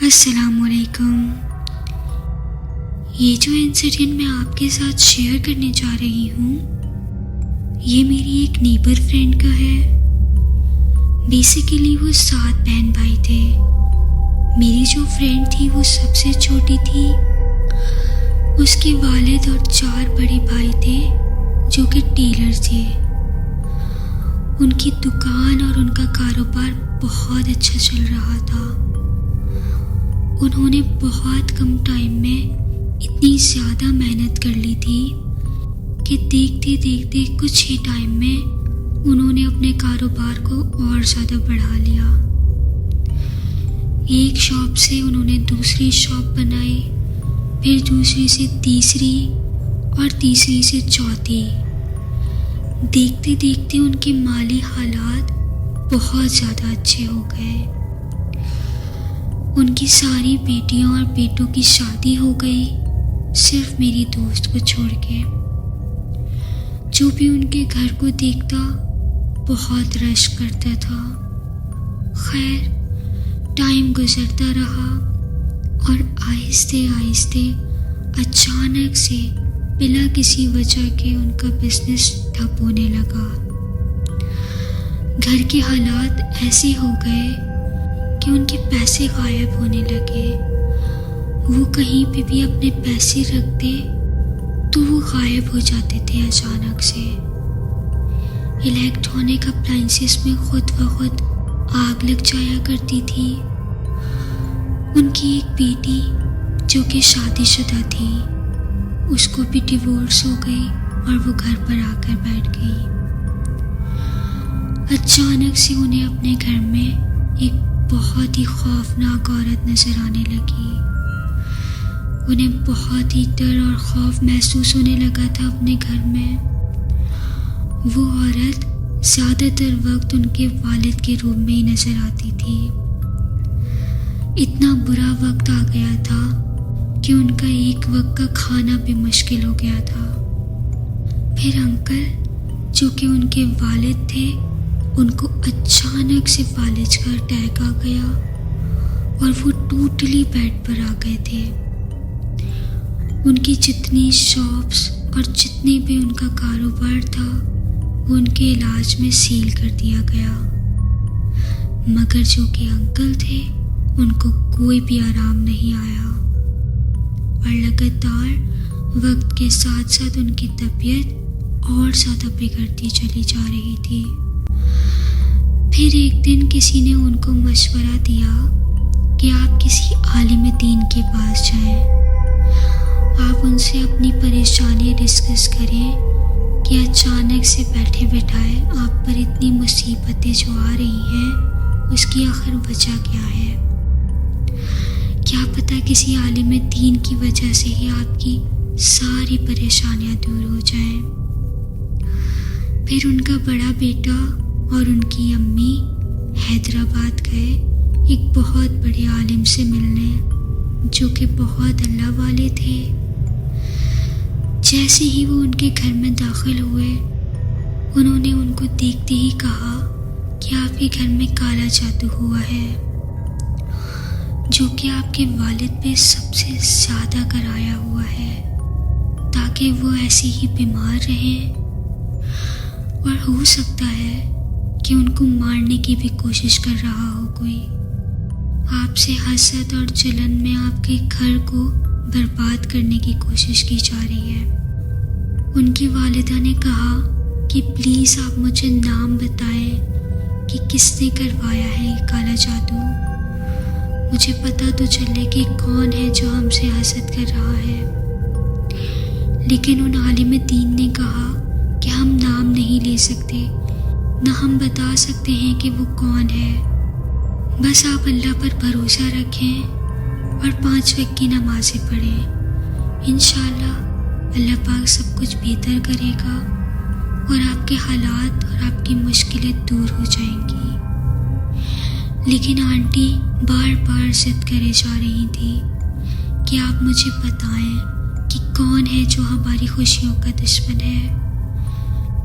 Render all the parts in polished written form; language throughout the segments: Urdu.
السلام علیکم۔ یہ جو انسیڈنٹ میں آپ کے ساتھ شیئر کرنے جا رہی ہوں یہ میری ایک نیبر فرینڈ کا ہے۔ بیسیکلی وہ 7 بہن بھائی تھے۔ میری جو فرینڈ تھی وہ سب سے چھوٹی تھی۔ اس کے والد اور 4 بڑے بھائی تھے جو کہ ٹیلر تھے۔ ان کی دکان اور ان کا کاروبار بہت اچھا چل رہا تھا۔ انہوں نے بہت کم ٹائم میں اتنی زیادہ محنت کر لی تھی کہ دیکھتے دیکھتے کچھ ہی ٹائم میں انہوں نے اپنے کاروبار کو اور زیادہ بڑھا لیا۔ ایک شاپ سے انہوں نے دوسری شاپ بنائی، پھر دوسری سے تیسری اور تیسری سے چوتھی۔ دیکھتے دیکھتے ان کے مالی حالات بہت زیادہ اچھے ہو گئے۔ ان کی ساری بیٹیوں اور بیٹوں کی شادی ہو گئی، صرف میری دوست کو چھوڑ کے۔ جو بھی ان کے گھر کو دیکھتا بہت رش کرتا تھا۔ خیر ٹائم گزرتا رہا اور آہستہ آہستہ اچانک سے بلا کسی وجہ کے ان کا بزنس ٹھپ ہونے لگا۔ گھر کے حالات ایسے ہو گئے کہ ان کے پیسے غائب ہونے لگے۔ وہ کہیں پہ بھی اپنے پیسے رکھتے تو وہ غائب ہو جاتے تھے اچانک سے۔ الیکٹرانک اپلائنسز میں خود بخود آگ لگ جایا کرتی تھی۔ ان کی ایک بیٹی جو کہ شادی شدہ تھی، اس کو بھی ڈیورس ہو گئی اور وہ گھر پر آ کر بیٹھ گئی۔ اچانک سے انہیں اپنے گھر میں ایک بہت ہی خوفناک عورت نظر آنے لگی۔ انہیں بہت ہی ڈر اور خوف محسوس ہونے لگا تھا اپنے گھر میں۔ وہ عورت زیادہ تر وقت ان کے والد کے روم میں ہی نظر آتی تھی۔ اتنا برا وقت آ گیا تھا کہ ان کا ایک وقت کا کھانا بھی مشکل ہو گیا تھا۔ پھر انکل جو کہ ان کے والد تھے، ان کو اچانک سے فالج کا اٹیک آ گیا اور وہ ٹوٹلی بیڈ پر آ گئے تھے۔ ان کی جتنی شاپس اور جتنے بھی ان کا کاروبار تھا وہ ان کے علاج میں سیل کر دیا گیا، مگر جو کہ انکل تھے ان کو کوئی بھی آرام نہیں آیا اور لگاتار وقت کے ساتھ ساتھ ان کی طبیعت اور زیادہ بگڑتی چلی جا رہی تھی۔ پھر ایک دن کسی نے ان کو مشورہ دیا کہ آپ کسی عالم دین کے پاس جائیں، آپ ان سے اپنی پریشانی ڈسکس کریں کہ اچانک سے بیٹھے بٹھائے آپ پر اتنی مصیبتیں جو آ رہی ہیں اس کی آخر وجہ کیا ہے۔ کیا پتہ کسی عالم دین کی وجہ سے ہی آپ کی ساری پریشانیاں دور ہو جائیں۔ پھر ان کا بڑا بیٹا اور ان کی امی حیدرآباد گئے ایک بہت بڑے عالم سے ملنے جو کہ بہت اللہ والے تھے۔ جیسے ہی وہ ان کے گھر میں داخل ہوئے انہوں نے ان کو دیکھتے ہی کہا کہ آپ کے گھر میں کالا جادو ہوا ہے جو کہ آپ کے والد پہ سب سے زیادہ کرایا ہوا ہے تاکہ وہ ایسے ہی بیمار رہیں، اور ہو سکتا ہے کہ ان کو مارنے کی بھی کوشش کر رہا ہو کوئی۔ آپ سے حسد اور جلن میں آپ کے گھر کو برباد کرنے کی کوشش کی جا رہی ہے۔ ان کی والدہ نے کہا کہ پلیز آپ مجھے نام بتائیں کہ کس نے کروایا ہے یہ کالا جادو، مجھے پتہ تو چلے کہ کون ہے جو ہم سے حسد کر رہا ہے۔ لیکن ان عالم دین نے کہا کہ ہم نام نہیں لے سکتے، نہ ہم بتا سکتے ہیں کہ وہ کون ہے، بس آپ اللہ پر بھروسہ رکھیں اور 5 وقت کی نمازیں پڑھیں، انشاءاللہ اللہ پاک سب کچھ بہتر کرے گا اور آپ کے حالات اور آپ کی مشکلیں دور ہو جائیں گی۔ لیکن آنٹی بار بار ضد کرے جا رہی تھی کہ آپ مجھے بتائیں کہ کون ہے جو ہماری خوشیوں کا دشمن ہے،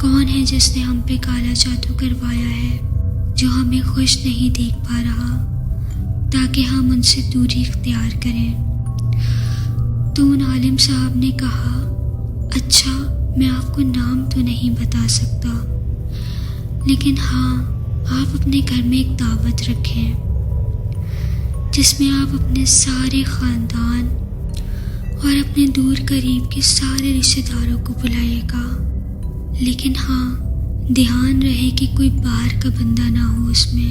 کون ہے جس نے ہم پہ کالا جادو کروایا ہے جو ہمیں خوش نہیں دیکھ پا رہا، تاکہ ہم ان سے دوری اختیار کریں۔ تو ان عالم صاحب نے کہا، اچھا میں آپ کو نام تو نہیں بتا سکتا، لیکن ہاں آپ اپنے گھر میں ایک دعوت رکھیں جس میں آپ اپنے سارے خاندان اور اپنے دور قریب کے سارے رشتہ داروں کو بلائیے گا، لیکن ہاں دھیان رہے کہ کوئی باہر کا بندہ نہ ہو اس میں۔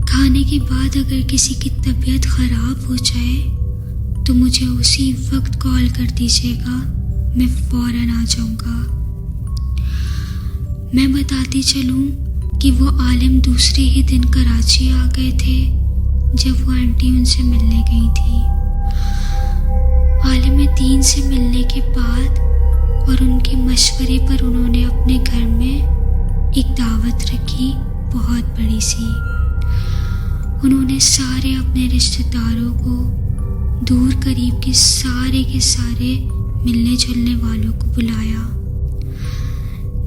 کھانے کے بعد اگر کسی کی طبیعت خراب ہو جائے تو مجھے اسی وقت کال کر دیجیے گا، میں فوراً آ جاؤں گا۔ میں بتاتی چلوں کہ وہ عالم دوسرے ہی دن کراچی آ گئے تھے جب وہ آنٹی ان سے ملنے گئی تھی۔ عالم دین سے ملنے کے بعد اور ان کے مشورے پر انہوں نے اپنے گھر میں ایک دعوت رکھی، بہت بڑی سی۔ انہوں نے سارے اپنے رشتہ داروں کو، دور قریب کے سارے ملنے جلنے والوں کو بلایا۔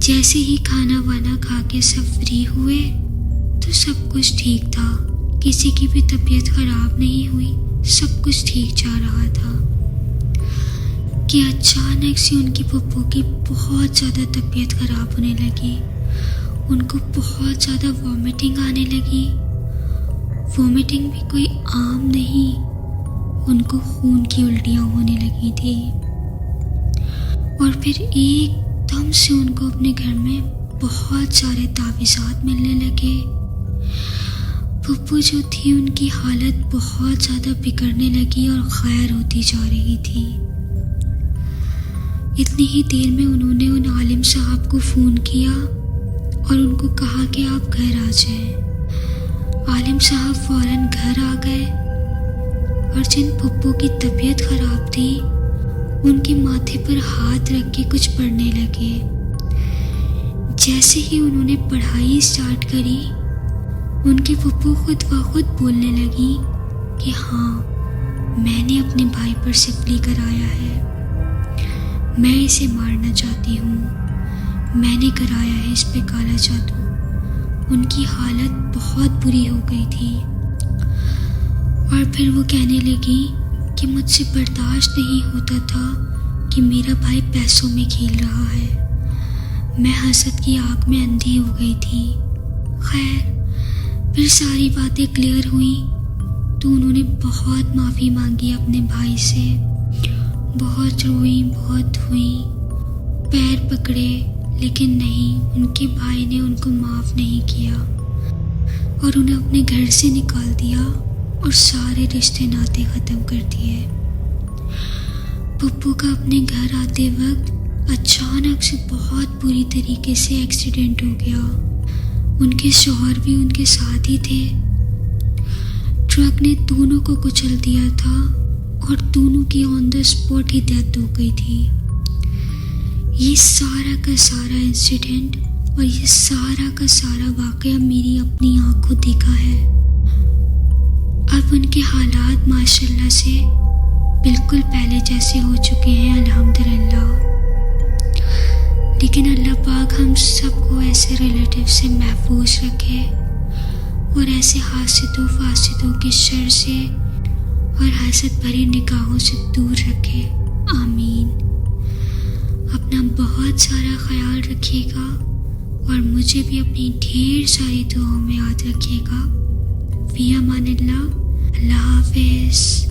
جیسے ہی کھانا وانا کھا کے سب فری ہوئے تو سب کچھ ٹھیک تھا، کسی کی بھی طبیعت خراب نہیں ہوئی، سب کچھ ٹھیک جا رہا تھا کہ اچانک سے ان کی پھپھو کی بہت زیادہ طبیعت خراب ہونے لگی۔ ان کو بہت زیادہ وامٹنگ آنے لگی۔ وامٹنگ بھی کوئی عام نہیں، ان کو خون کی الٹیاں ہونے لگی تھی، اور پھر ایک دم سے ان کو اپنے گھر میں بہت سارے تعویذات ملنے لگے۔ پھپھو جو تھی ان کی حالت بہت زیادہ بگڑنے لگی اور غائب ہوتی جا رہی تھی۔ اتنی ہی دیر میں انہوں نے ان عالم صاحب کو فون کیا اور ان کو کہا کہ آپ گھر آ جائیں۔ عالم صاحب فوراً گھر آ گئے اور جن پھپھو کی طبیعت خراب تھی ان کے ماتھے پر ہاتھ رکھ کے کچھ پڑھنے لگے۔ جیسے ہی انہوں نے پڑھائی اسٹارٹ کری، ان کی پھپھو خود بخود بولنے لگی کہ ہاں میں نے اپنے بھائی پر سپلی کرایا ہے، میں اسے مارنا چاہتی ہوں، میں نے کرایا ہے اس پہ کالا جادو۔ ان کی حالت بہت بری ہو گئی تھی، اور پھر وہ کہنے لگی کہ مجھ سے برداشت نہیں ہوتا تھا کہ میرا بھائی پیسوں میں کھیل رہا ہے، میں حسد کی آگ میں اندھی ہو گئی تھی۔ خیر پھر ساری باتیں کلیئر ہوئیں تو انہوں نے بہت معافی مانگی اپنے بھائی سے، بہت روئیں، بہت دھوئیں، پیر پکڑے، لیکن نہیں، ان کے بھائی نے ان کو معاف نہیں کیا اور انہیں اپنے گھر سے نکال دیا اور سارے رشتے ناطے ختم کر دیے۔ پھپھو کا اپنے گھر آتے وقت اچانک سے بہت بری طریقے سے ایکسیڈنٹ ہو گیا۔ ان کے شوہر بھی ان کے ساتھ ہی تھے۔ ٹرک نے دونوں کو کچل دیا تھا اور دونوں کی آن دا اسپاٹ ہی ڈیتھ ہو گئی تھی۔ یہ سارا کا سارا انسیڈنٹ اور یہ سارا کا سارا واقعہ میری اپنی آنکھوں دیکھا ہے۔ اب ان کے حالات ماشاءاللہ سے بالکل پہلے جیسے ہو چکے ہیں الحمدللہ، لیکن اللہ پاک ہم سب کو ایسے ریلیٹیو سے محفوظ رکھے اور ایسے حاسد و فاسدوں کے شر سے اور حسد بھری نگاہوں سے دور رکھے، آمین۔ اپنا بہت سارا خیال رکھیے گا اور مجھے بھی اپنی ڈھیر ساری دعاؤں میں یاد رکھیے گا۔ فی امان اللہ، اللہ حافظ۔